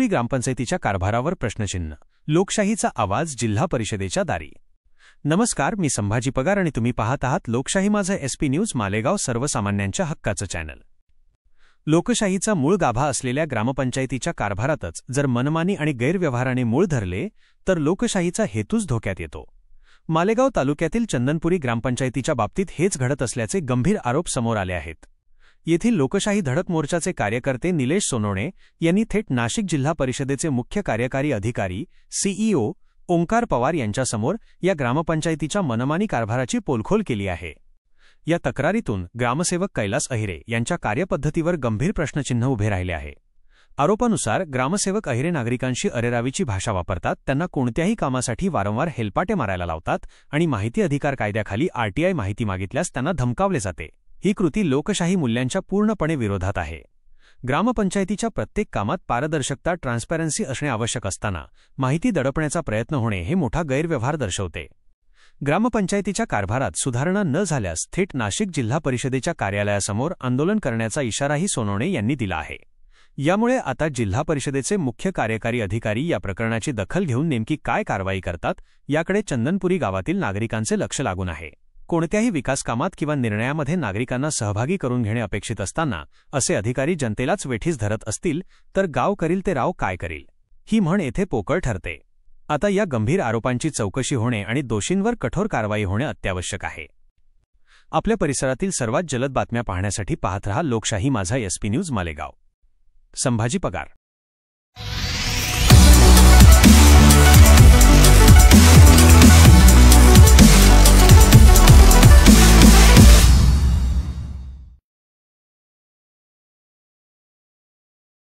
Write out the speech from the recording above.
चंदनपुरी ग्रामपंचायतीच्या कारभारावर प्रश्नचिन्ह, लोकशाहीचा आवाज जिल्हा परिषदेच्या दारी। नमस्कार, मी संभाजी पगार आणि तुम्ही पाहत आहात लोकशाही माझं SP न्यूज मालेगाव, सर्वसामान्यांच्या हक्काचं चॅनल। लोकशाहीचा मूळ गाभा असलेल्या ग्रामपंचायतीच्या कारभारातच जर मनमानी आणि गैरव्यवहाराने मूळ धरले तर लोकशाहीचा हेतूच धोक्यात येतो। मालेगाव तालुक्यातील चंदनपुरी ग्रामपंचायतीच्या बाबतीत हेच घडत असल्याचे गंभीर आरोप समोर आले आहेत। येथील लोकशाही धडक मोर्चाचे कार्यकर्ते निलेश सोनवणे यांनी थेट नाशिक जिल्हा परिषदेचे मुख्य कार्यकारी अधिकारी CEO ओंकार पवार यांच्यासमोर या ग्रामपंचायतीच्या मनमानी कारभाराची पोलखोल केली आहे। या तक्रारीतून ग्रामसेवक कैलास अहिरे यांच्या कार्यपद्धतीवर गंभीर प्रश्नचिन्ह उभे राहिले आहे। आरोपानुसार ग्रामसेवक अहिरे नागरिकांशी अरेरावीची भाषा वापरतात, त्यांना कोणत्याही कामासाठी वारंवार हेलपाटे मारायला लावतात आणि माहिती अधिकार कायद्याखाली RTI माहिती मागितल्यास त्यांना धमकावले जाते। ही कृती लोकशाही मूल्यांच्या पूर्णपणे विरोधात आहे। ग्रामपंचायतीच्या प्रत्येक कामात पारदर्शकता ट्रान्सपरन्सी असणे आवश्यक असताना माहिती दडपण्याचा प्रयत्न होणे हे मोठा गैरव्यवहार दर्शवते। ग्रामपंचायतीच्या कारभारात सुधारणा न झाल्यास थेट नाशिक जिल्हा परिषदेच्या कार्यालयासमोर आंदोलन करण्याचा इशाराही सोनवणे यांनी दिला आहे। यामुळे आता जिल्हा परिषदेचे मुख्य कार्यकारी अधिकारी या प्रकरणाची दखल घेऊन नेमकी काय कारवाई करतात याकडे चंदनपुरी गावातील नागरिकांचे लक्ष लागून आहे। कोणत्याही विकास कामात किंवा निर्णयामध्ये नागरिकांना सहभागी करून घेणे अपेक्षित असताना असे अधिकारी जनतेलाच वेठीस धरत असतील तर गाव करील ते राव काय करील, ही म्हण येथे पोकळ ठरते। आता या गंभीर आरोपांची चौकशी होणे आणि दोषींवर कठोर कारवाई होणे अत्यावश्यक आहे। आपल्या परिसरातील सर्वात जलद बातम्या पाहण्यासाठी पाहत रहा लोकशाही माझा SP न्यूज मालेगाव। संभाजी पगार।